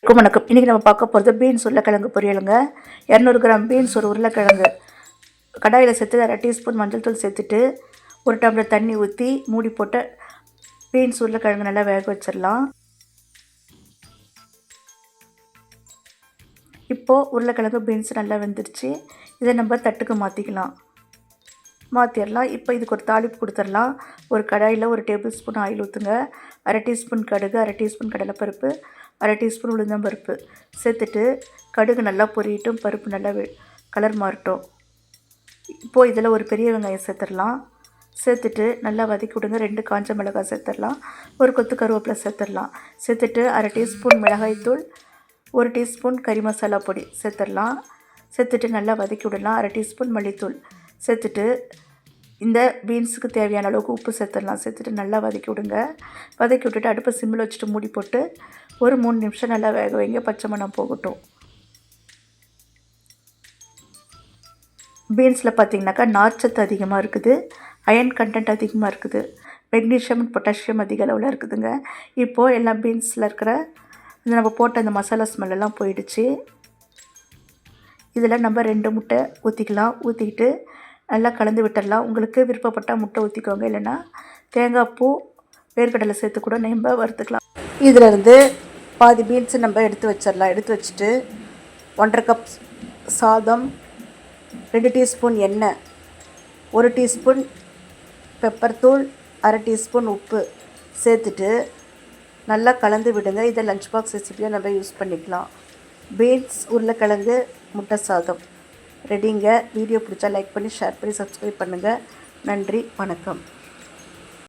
வணக்கம். இன்றைக்கி நம்ம பார்க்க போகிறது பீன்ஸ் உருளைக்கிழங்கு பொரியலுங்க. 200 கிராம் பீன்ஸ், ஒரு உருளைக்கிழங்கு கடாயில் சேர்த்து 1/2 டீஸ்பூன் மஞ்சள் தூள் சேர்த்துட்டு 1 டம்ளர் தண்ணி ஊற்றி மூடி போட்டு பீன்ஸ் உருளைக்கிழங்கு நல்லா வேக வச்சிடலாம். இப்போது உருளைக்கிழங்கு பீன்ஸ் நல்லா வெந்துருச்சு. இதை நம்ம தட்டுக்கு மாற்றிடலாம். இப்போ இதுக்கு ஒரு தாளிப்பு கொடுத்துடலாம். ஒரு கடாயில் 1 டேபிள் ஸ்பூன் ஆயில் ஊற்றுங்க. 1/2 டீஸ்பூன் கடுகு, 1/2 டீஸ்பூன் கடலைப்பருப்பு, 1/2 டீஸ்பூன் உளுந்தம்பருப்பு சேர்த்துட்டு கடுகு நல்லா பொரியட்டும், பருப்பு நல்லா கலர் மாறட்டும். இப்போது இதில் ஒரு பெரிய வெங்காயம் சேர்த்துடலாம். சேர்த்துட்டு நல்லா வதக்கி விடுங்க. 2 காஞ்ச மிளகாய் சேர்த்துடலாம். ஒரு கொத்து கருவேப்பிலை சேர்த்துடலாம். சேர்த்துட்டு 1/2 டீஸ்பூன் மிளகாய்த்தூள், 1 டீஸ்பூன் கறி மசாலா பொடி சேர்த்துடலாம். சேர்த்துட்டு நல்லா வதக்கி விடலாம். 1/2 டீஸ்பூன் மல்லித்தூள் சேர்த்துட்டு இந்த பீன்ஸுக்கு தேவையான அளவுக்கு உப்பு சேர்த்துடலாம். சேர்த்துட்டு நல்லா வதக்கி விடுங்க. வதக்கி விட்டுட்டு அடுப்பை சிம்மில் வச்சுட்டு மூடி போட்டு ஒரு 3 நிமிஷம் நல்லா வேக வைங்க. பச்சை மணம் போகட்டும். பீன்ஸில் பார்த்திங்கனாக்கா நார்ச்சத்து அதிகமாக இருக்குது, அயன் கண்டென்ட் அதிகமாக இருக்குது, மெக்னீஷியம், பொட்டாசியம் அதிக அளவில் இருக்குதுங்க. இப்போது எல்லாம் பீன்ஸில் இருக்கிற நம்ம போட்ட அந்த மசாலா ஸ்மெல்லாம் போயிடுச்சு. இதில் நம்ம 2 முட்டை ஊற்றிக்கலாம். ஊற்றிக்கிட்டு நல்லா கலந்து விட்டுடலாம். உங்களுக்கு விருப்பப்பட்டால் முட்டை ஊற்றிக்கோங்க, இல்லைன்னா தேங்காய் பூ, வேர்க்கடலை சேர்த்து கூட நம்ம வறுத்துக்கலாம். இதிலேருந்து பாதி பீன்ஸு நம்ம எடுத்து வச்சிடலாம். எடுத்து வச்சுட்டு 1/2 கப் சாதம், 2 டீஸ்பூன் எண்ணெய், 1 டீஸ்பூன் பெப்பர் தூள், 1/2 டீஸ்பூன் உப்பு சேர்த்துட்டு நல்லா கலந்து விடுங்க. இதை லஞ்ச் பாக்ஸ் ரெசிபியாக நம்ம யூஸ் பண்ணிக்கலாம். பீன்ஸ் உருளைக்கிழங்கு முட்டை சாதம் ரெடிங்க. வீடியோ பிடிச்சா லைக் பண்ணி, ஷேர் பண்ணி, சப்ஸ்கிரைப் பண்ணுங்கள். நன்றி, வணக்கம்.